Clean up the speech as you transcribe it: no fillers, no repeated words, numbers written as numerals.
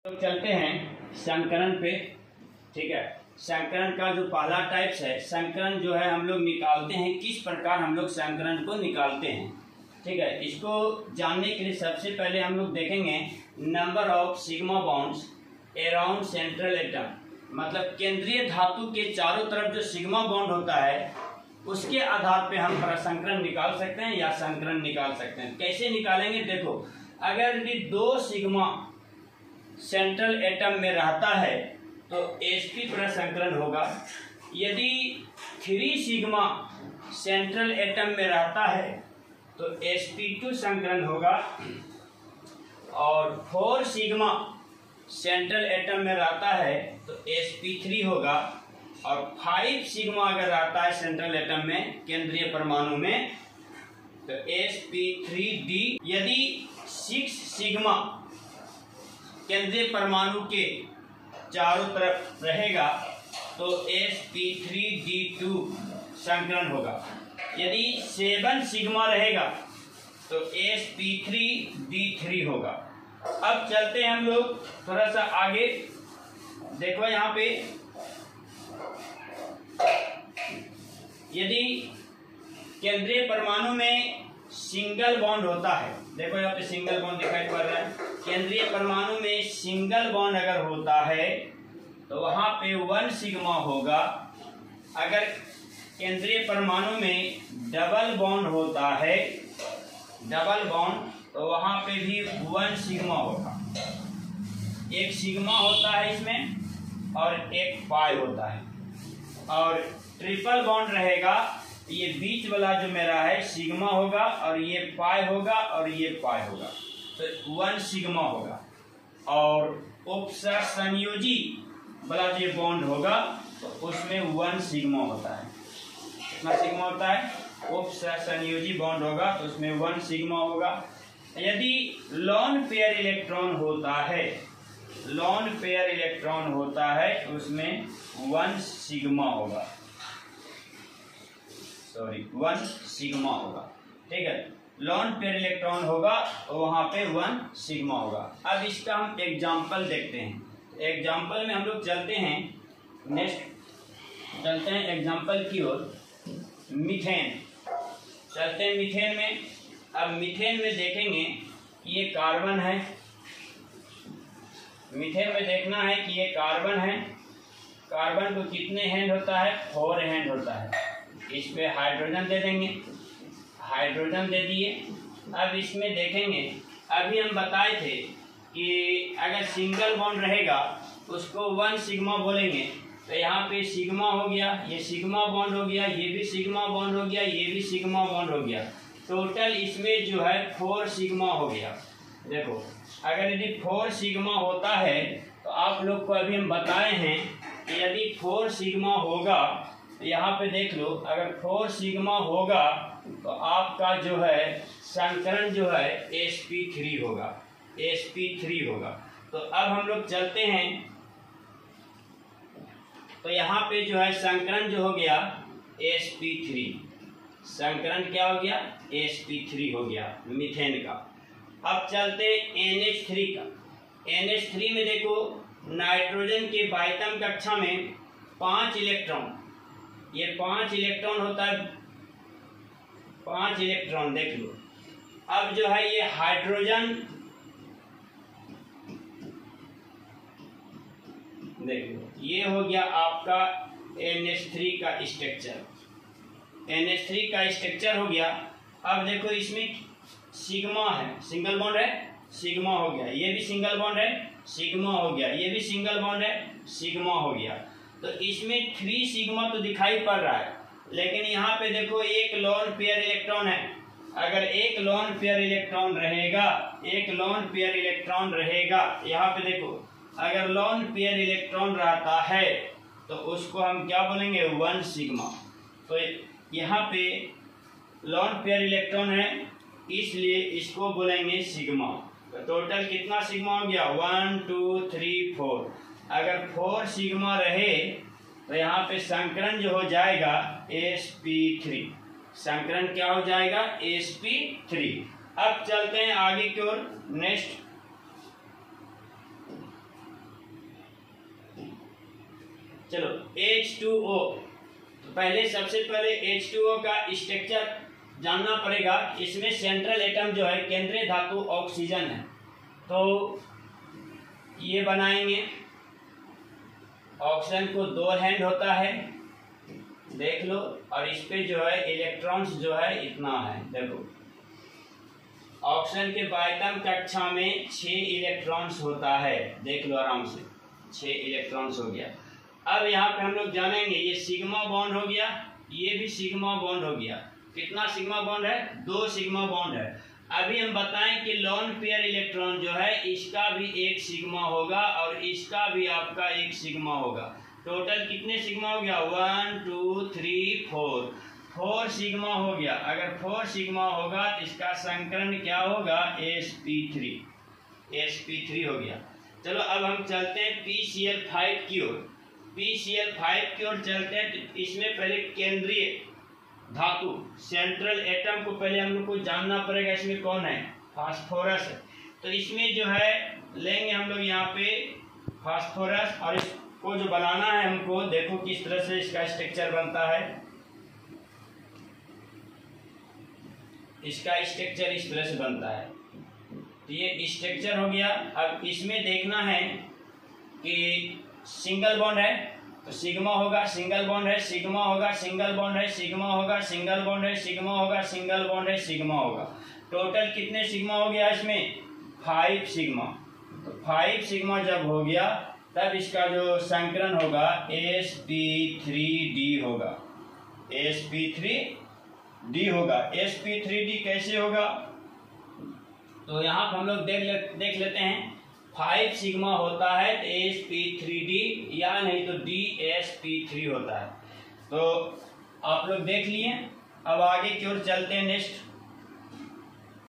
तो चलते हैं संकरण पे। ठीक है, संकरण का जो पहला टाइप्स है, संकरण जो है हम लोग निकालते हैं, किस प्रकार हम लोग संकरण को निकालते हैं। ठीक है, इसको जानने के लिए सबसे पहले हम लोग देखेंगे number of sigma bonds around central atom, मतलब केंद्रीय धातु के चारों तरफ जो सिग्मा बॉन्ड होता है उसके आधार पे हम प्रसंकरण निकाल सकते हैं या संकरण निकाल सकते हैं। कैसे निकालेंगे, देखो अगर यदि 2 सिग्मा सेंट्रल एटम में रहता है तो sp प्रसंकरण होगा। यदि 3 सिग्मा सेंट्रल एटम में रहता है तो sp2 संकरण होगा, और 4 सिग्मा सेंट्रल एटम में रहता है तो sp3 होगा, और 5 सिग्मा अगर रहता है सेंट्रल एटम में केंद्रीय परमाणु में तो sp3d। यदि 6 सिग्मा केंद्रीय परमाणु के चारों तरफ रहेगा तो sp3d2 संकरण होगा। यदि 7 सिग्मा रहेगा तो sp3d3 होगा। अब चलते हैं हम लोग थोड़ा सा आगे, देखो यहाँ पे यदि केंद्रीय परमाणु में सिंगल बॉन्ड होता है, देखो यहाँ पे सिंगल बॉन्ड दिखाई पड़ रहा है, केंद्रीय परमाणु में सिंगल बॉन्ड अगर होता है तो वहां पे 1 सिग्मा होगा। अगर केंद्रीय परमाणु में डबल बॉन्ड होता है, डबल बॉन्ड, तो वहां पे भी 1 सिग्मा होगा। 1 सिग्मा होता है इसमें और 1 पाई होता है। और ट्रिपल बॉन्ड रहेगा, ये बीच वाला जो मेरा है सिग्मा होगा और ये पाई होगा और ये पाई होगा, तो 1 सिग्मा होगा। और उपसंयोजी वाला जो बॉन्ड होगा तो उसमें 1 सिग्मा होता है। कितना सिग्मा होता है? उपसंयोजी बॉन्ड होगा तो उसमें 1 सिग्मा होगा। यदि लॉन पेयर इलेक्ट्रॉन होता है, लॉन पेयर इलेक्ट्रॉन होता है तो उसमें 1 सिग्मा होगा, सॉरी 1 सिग्मा होगा। ठीक है, लॉन पेयर इलेक्ट्रॉन होगा तो वहां पे 1 सिग्मा होगा। अब इसका हम एग्जाम्पल देखते हैं। एग्जाम्पल में हम लोग चलते हैं, नेक्स्ट चलते हैं एग्जाम्पल की ओर। मीथेन, चलते हैं मीथेन में। अब मीथेन में देखेंगे ये कार्बन है, मीथेन में देखना है कि ये कार्बन है। कार्बन को कितने हैंड होता है? 4 हैंड होता है। इसमें हाइड्रोजन दे देंगे, हाइड्रोजन दे दिए। अब इसमें देखेंगे, अभी हम बताए थे कि अगर सिंगल बॉन्ड रहेगा उसको 1 सिग्मा बोलेंगे, तो यहाँ पे सिग्मा हो गया, ये सिग्मा बॉन्ड हो गया, ये भी सिग्मा बॉन्ड हो गया, ये भी सिग्मा बॉन्ड हो गया। टोटल इसमें जो है 4 सिग्मा हो गया। देखो अगर यदि 4 सिग्मा होता है तो आप लोग को अभी हम बताए हैं कि यदि 4 सिग्मा होगा तो यहाँ पे देख लो, अगर 4 सिग्मा होगा तो आपका जो है संकरण जो है sp3 होगा, sp3 होगा। तो अब हम लोग चलते हैं, तो यहाँ पे जो है संकरण जो हो गया sp3, संकरण क्या हो गया? sp3 हो गया मीथेन का। अब चलते NH3 का। NH3 में देखो नाइट्रोजन के बाइतम कक्षा में 5 इलेक्ट्रॉन, ये 5 इलेक्ट्रॉन होता है, 5 इलेक्ट्रॉन देख लो। अब जो है ये हाइड्रोजन देख लो, ये हो गया आपका NH3 का स्ट्रक्चर, NH3 का स्ट्रक्चर हो गया। अब देखो इसमें सिग्मा है, सिंगल बॉन्ड है, सिग्मा हो गया, ये भी सिंगल बॉन्ड है, सिग्मा हो गया, ये भी सिंगल बॉन्ड है, सिग्मा हो गया। तो इसमें 3 सिग्मा तो दिखाई पड़ रहा है, लेकिन यहाँ पे देखो एक लॉन पेयर इलेक्ट्रॉन है। अगर एक लॉन पेयर इलेक्ट्रॉन रहेगा, एक लॉन पेयर इलेक्ट्रॉन रहेगा, यहाँ पे देखो अगर लॉन पेयर इलेक्ट्रॉन रहता है तो उसको हम क्या बोलेंगे? 1 सिग्मा। तो यहाँ पे लॉन पेयर इलेक्ट्रॉन है इसलिए इसको बोलेंगे सिग्मा। तो टोटल कितना सिग्मा हो गया? 1 2 3 4। अगर 4 सिग्मा रहे तो यहाँ पे संकरण जो हो जाएगा sp3, संकरण क्या हो जाएगा? sp3। अब चलते हैं आगे की ओर। नेक्स्ट चलो H2O, तो पहले सबसे पहले H2O का स्ट्रक्चर जानना पड़ेगा। इसमें सेंट्रल एटम जो है केंद्रीय धातु ऑक्सीजन है, तो ये बनाएंगे। ऑक्सीजन को 2 हैंड होता है, देख लो, और इस पे जो है इलेक्ट्रॉन्स जो है इतना है, देखो ऑक्सीजन के बायतम कक्षा में 6 इलेक्ट्रॉन्स होता है, देख लो आराम से, 6 इलेक्ट्रॉन्स हो गया। अब यहाँ पे हम लोग जानेंगे, ये सिग्मा बॉन्ड हो गया, ये भी सिग्मा बॉन्ड हो गया। कितना सिग्मा बॉन्ड है? 2 सिग्मा बॉन्ड है। अभी हम बताएं कि लोन पेयर इलेक्ट्रॉन जो है इसका भी 1 सिग्मा होगा और इसका भी आपका 1 सिग्मा होगा। टोटल कितने सिग्मा हो गया? 1 2 3 4 सिग्मा हो गया। अगर 4 सिग्मा होगा तो इसका संकरण क्या होगा? sp3 हो गया। चलो अब हम चलते हैं PCl5 की ओर। PCl5 की ओर चलते हैं, तो इसमें पहले केंद्रीय धातु सेंट्रल एटम को पहले हम लोग को जानना पड़ेगा। इसमें कौन है? फास्फोरस है। तो इसमें जो है लेंगे हम लोग यहाँ पे फास्फोरस, और इसको जो बनाना है हमको, देखो किस तरह से इसका स्ट्रक्चर बनता है। इसका स्ट्रक्चर इस तरह से बनता है, तो ये स्ट्रक्चर हो गया। अब इसमें देखना है कि सिंगल बॉन्ड है तो सिग्मा होगा, सिंगल बॉन्ड है सिग्मा होगा, सिंगल बॉन्ड है सिग्मा होगा, सिंगल बॉन्ड है सिग्मा होगा, सिंगल बॉन्ड है सिग्मा होगा। टोटल कितने सिग्मा हो गया इसमें? 5 सिग्मा। तो 5 सिग्मा जब हो गया तब इसका जो संकरण होगा sp3d होगा, sp3d होगा। sp3d कैसे होगा? तो यहाँ पर हम लोग देख लेते हैं। 5 सिग्मा होता है तो sp3d, या नहीं तो dsp3 होता है। तो आप लोग देख लिए। अब आगे की ओर चलते हैं। नेक्स्ट